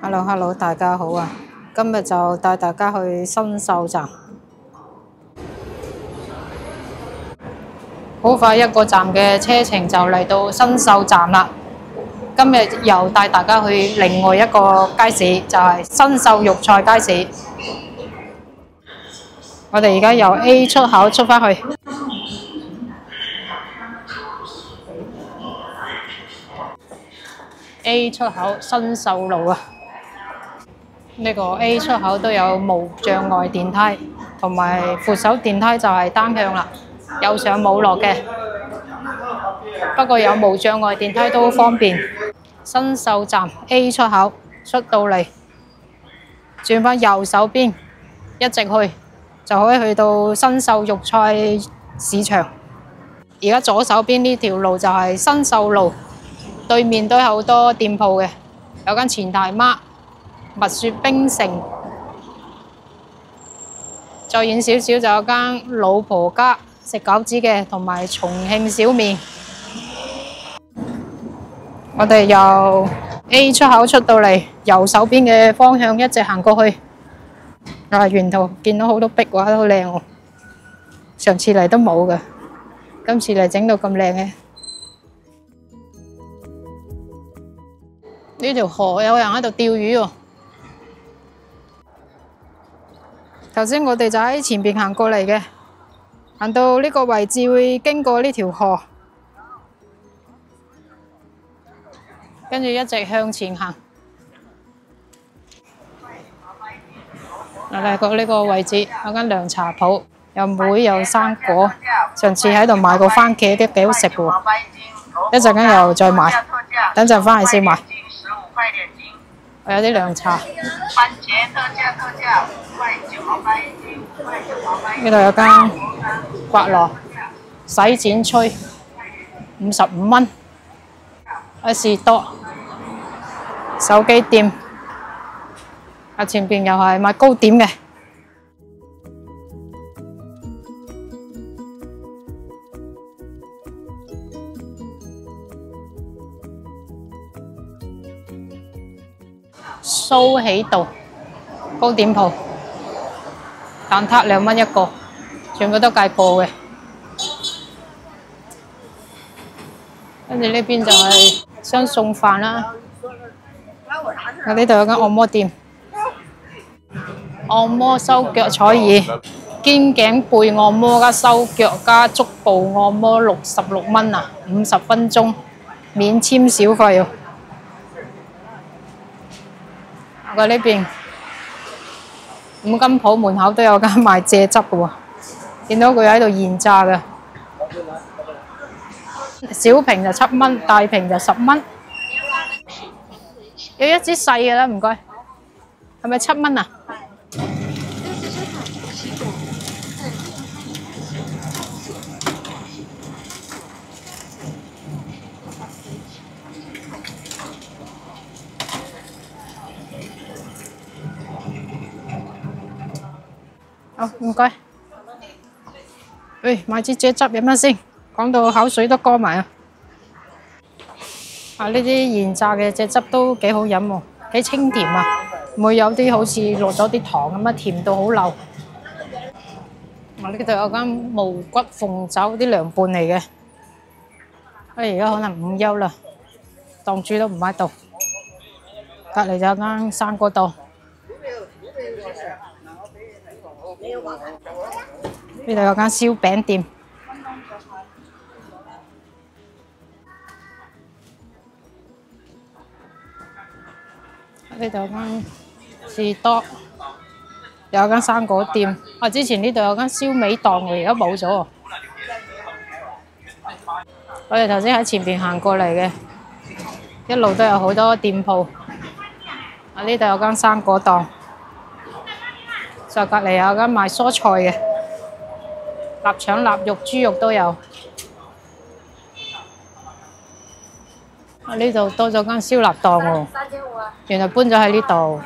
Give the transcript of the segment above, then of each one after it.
Hello，大家好啊！今日就帶大家去新秀站，好快一個站嘅車程就嚟到新秀站啦。今日又帶大家去另外一個街市，就係新秀肉菜街市。我哋而家由 A 出口出返去。A 出口新秀路啊！呢個 A 出口都有無障礙電梯，同埋扶手電梯就係單向啦，有上冇落嘅。不過有無障礙電梯都好方便。新秀站 A 出口出到嚟，轉返右手邊，一直去就可以去到新秀肉菜市場。而家左手邊呢條路就係新秀路，對面都有好多店鋪嘅，有間錢大媽、蜜雪冰城，再遠少少就有間老婆家食餃子嘅，同埋重慶小麵。我哋由 A 出口出到嚟，右手邊嘅方向一直行過去。沿途見到好多壁畫都好靚喎，上次嚟都冇嘅，今次嚟整到咁靚嘅。呢條河有人喺度釣魚喎。頭先我哋就喺前邊行過嚟嘅，行到呢個位置會經過呢條河，跟住一直向前行。嚟過呢個位置有間涼茶鋪，有梅有生果。上次喺度買過番茄都幾好食喎，一陣間又再買，等陣返嚟先買。我有啲涼茶。番茄特價5.9塊一斤。呢度有間刮羅洗剪吹55蚊。士多手機店，前邊又係賣糕點嘅。蘇喜道糕點鋪，蛋撻2蚊一個，全部都計過嘅。跟住呢邊就係雙餸飯啦。呢度有間按摩店，按摩收腳彩耳，肩頸背按摩加收腳加足部按摩66蚊啊，50分鐘，免簽小費喎。我呢邊五金鋪門口都有間賣蔗汁嘅喎，見到佢喺度現榨嘅，小瓶就7蚊，大瓶就10蚊。有一支細嘅啦，唔該，係咪7蚊啊？好，唔該。喂，買支蔗汁飲下先，講到口水都乾埋啊！呢啲現榨嘅蔗汁都幾好飲喎，幾清甜啊，唔會有啲好似落咗啲糖咁啊，甜到好漏。呢度有間無骨鳳爪啲涼拌嚟嘅，而家可能午休啦，檔主都唔喺度。隔離就有間生果檔。呢度有間燒餅店。呢度有間士多，有間生果店。之前呢度有間燒味檔，而家冇咗喎。我哋頭先喺前邊行過嚟嘅，一路都有好多店鋪。呢度有間生果檔，就隔離有間賣蔬菜嘅，臘腸、臘肉、豬肉都有。呢度多咗間燒臘檔喎，原來搬咗喺呢度。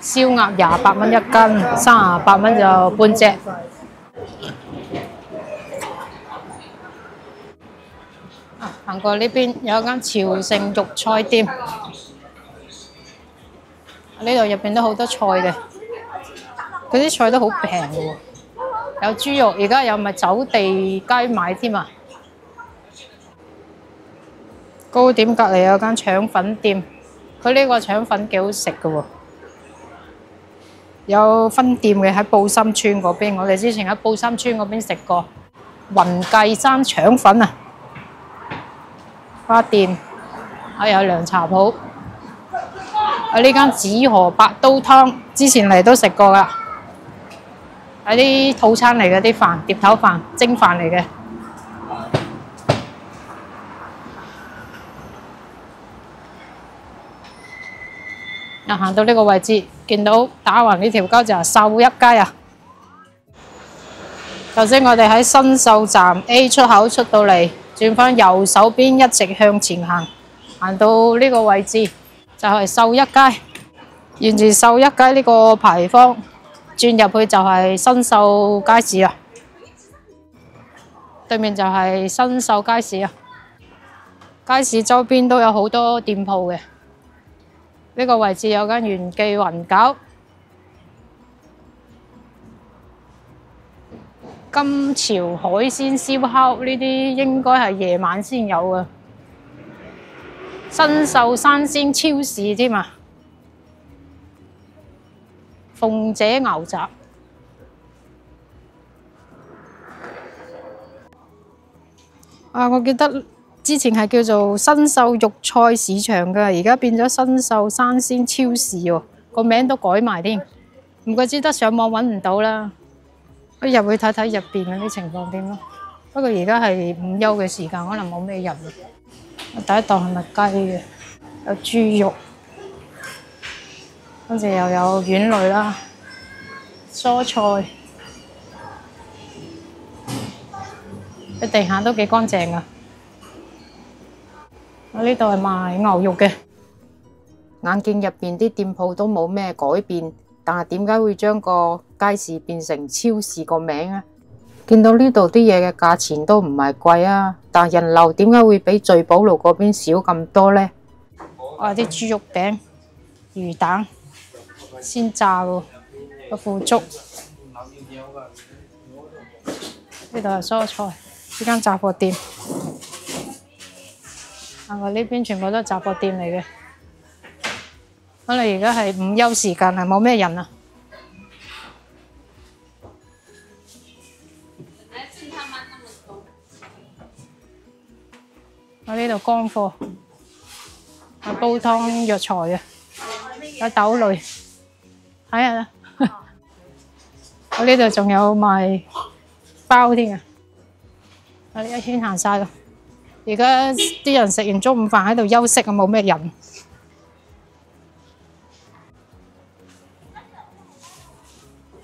燒鴨28蚊一斤，38蚊就半隻。行過呢邊有一間潮盛肉菜店，呢度入邊都好多菜嘅，嗰啲菜都好平嘅喎。有豬肉，而家有咪走地街買添啊！糕點隔離有間腸粉店，佢呢個腸粉幾好食嘅喎。有分店嘅喺布心村嗰邊，我哋之前喺布心村嗰邊食過雲繼山腸粉啊。花店，有涼茶鋪。呢間紫河白刀湯，之前嚟都食過噶，係啲套餐嚟嘅，啲飯碟頭飯蒸飯嚟嘅。行到呢個位置，見到打橫呢條街就係秀一街啊！頭先我哋喺新秀站 A 出口出到嚟，轉翻右手邊一直向前行，行到呢個位置就係秀一街。沿住秀一街呢個牌坊轉入去就係新秀街市啊！對面就係新秀街市啊！街市周邊都有好多店鋪嘅。呢個位置有間元記雲餃、金潮海鮮燒烤，呢啲應該係夜晚先有嘅。新秀山鮮超市添啊！鳳姐牛雜。我記得之前係叫做新秀肉菜市場㗎，而家變咗新秀山鮮超市喎，個名都改埋添。唔怪之得上網揾唔到啦，我入去睇睇入邊嗰啲情況點咯。不過而家係午休嘅時間，可能冇咩人。第一檔係咪雞嘅？有豬肉，跟住又有丸類啦、蔬菜，啲地下都幾乾淨㗎。我呢度係賣牛肉嘅，眼見入邊啲店鋪都冇咩改變，但係點解會將個街市變成超市個名啊？見到呢度啲嘢嘅價錢都唔係貴啊，但係人流點解會比聚寶路嗰邊少咁多呢？啲豬肉餅、魚蛋、鮮炸喎，個腐竹。呢度係蔬菜，呢間雜貨店。我呢邊全部都係雜貨店嚟嘅，可能而家係午休時間啊，冇咩人啊。我呢度乾貨，有煲湯藥材嘅，有豆類，睇下啦。我呢度仲有賣包添啊！我呢一圈行晒啦。而家啲人食完中午飯喺度休息啊，冇咩人。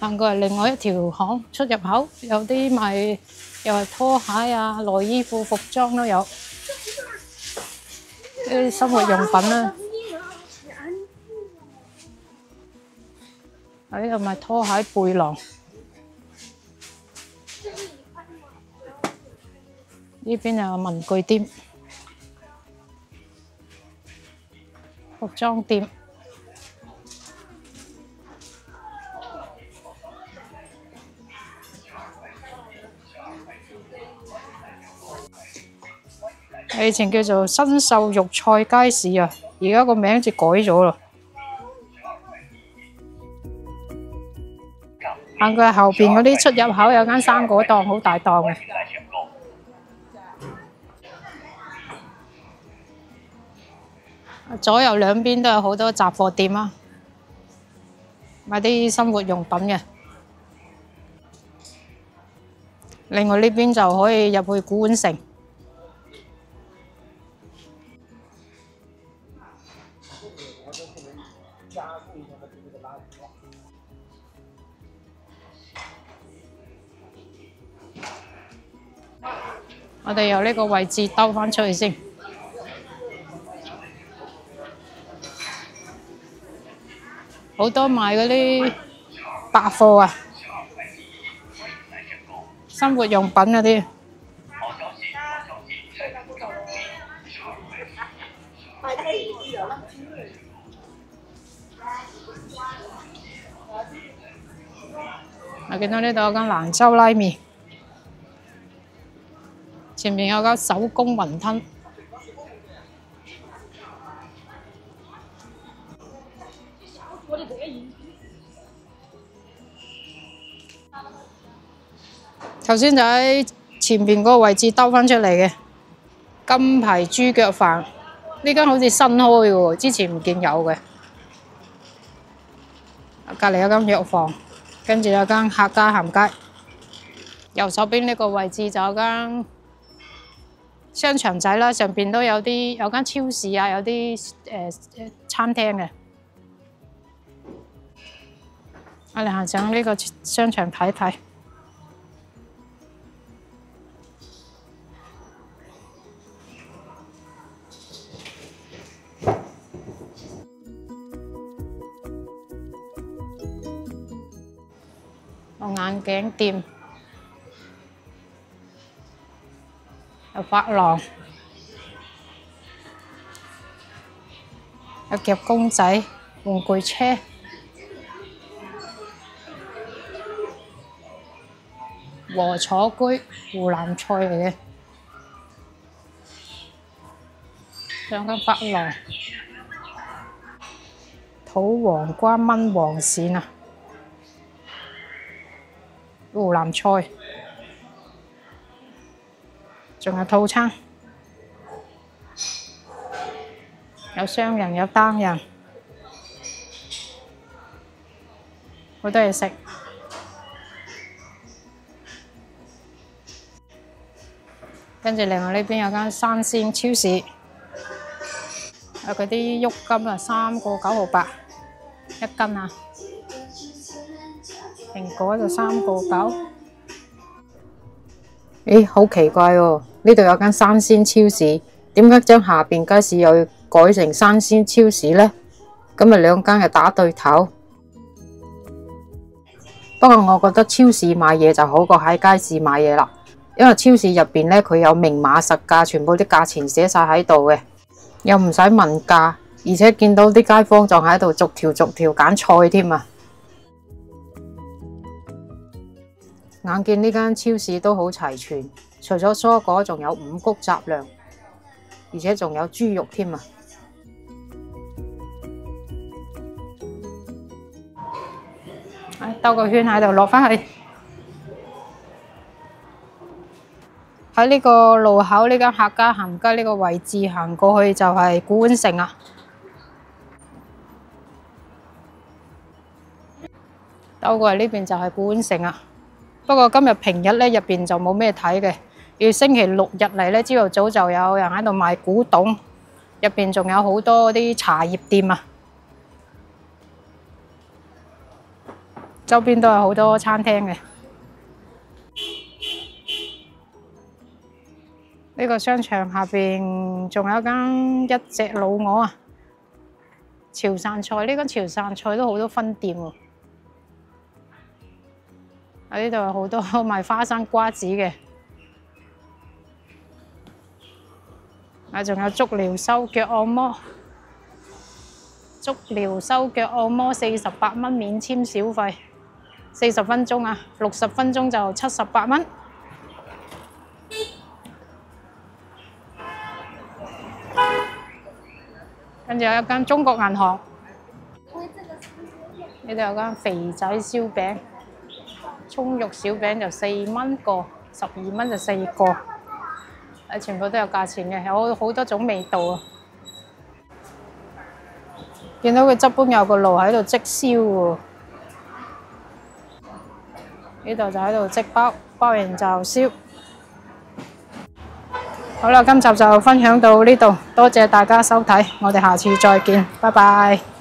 行過嚟另外一條巷出入口，有啲賣又係拖鞋啊、內衣褲、服裝都有，啲生活用品啦。喺度賣拖鞋、背囊。呢邊有文具店、服裝店，以前叫做新秀肉菜街市啊，而家個名好似改咗咯。行過後邊嗰啲出入口有間生果檔，好大檔嘅。左右兩邊都有好多雜貨店啊，買啲生活用品嘅。另外呢邊就可以入去古玩城。我哋由呢個位置兜返出去先。好多賣嗰啲百貨啊，生活用品嗰啲。我見到呢度有間蘭州拉麵，前面有間手工雲吞。頭先就喺前邊嗰個位置兜返出嚟嘅金牌豬腳飯，呢間好似新開嘅喎，之前唔見有嘅。隔離有間藥房，跟住有間客家鹹街。右手邊呢個位置就有間商場仔啦，上邊都有間超市啊，有啲餐廳嘅。我哋行上呢個商場睇睇。有眼鏡店，有髮廊，有夾公仔、玩具車，禾楚居湖南菜嚟嘅，仲有間髮廊，土黃瓜炆黃鱔啊！湖南菜，仲有套餐，有雙人有單人，好多嘢食。跟住另外呢邊有間生鮮超市，有嗰啲鬱金啊，3個9毫8一斤啊。蘋果就3個9。咦，好奇怪喎！呢度有間生鮮超市，點解將下邊街市又要改成生鮮超市呢？咁咪兩間係打對頭。不過我覺得超市買嘢就好過喺街市買嘢啦，因為超市入邊呢，佢有明碼實價，全部啲價錢寫晒喺度嘅，又唔使問價，而且見到啲街坊仲喺度逐條揀菜添啊！眼見呢間超市都好齊全，除咗蔬果，仲有五穀雜糧，而且仲有豬肉添啊！兜個圈喺度落返去，喺呢個路口呢間客家鹹街呢個位置行過去就係古玩城啊！兜過嚟呢邊就係古玩城啊！不過今日平日咧入邊就冇咩睇嘅，要星期六日嚟咧，朝頭早就有人喺度賣古董，入邊仲有好多啲茶葉店啊，周邊都有好多餐廳嘅。呢個商場下邊仲有間一隻老鵝啊，潮汕菜，呢間潮汕菜都好多分店喎。喺呢度有好多賣花生瓜子嘅，仲有足療收腳按摩，足療收腳按摩48蚊免簽小費，40分鐘啊，60分鐘就78蚊。跟住有一間中國銀行，呢度有間肥仔燒餅。葱肉小餅就4蚊個，12蚊就4個，全部都有價錢嘅，有好多種味道啊！見到佢側邊有個爐喺度即燒喎，呢度就喺度即包，包完就燒。好啦，今集就分享到呢度，多謝大家收睇，我哋下次再見，拜拜。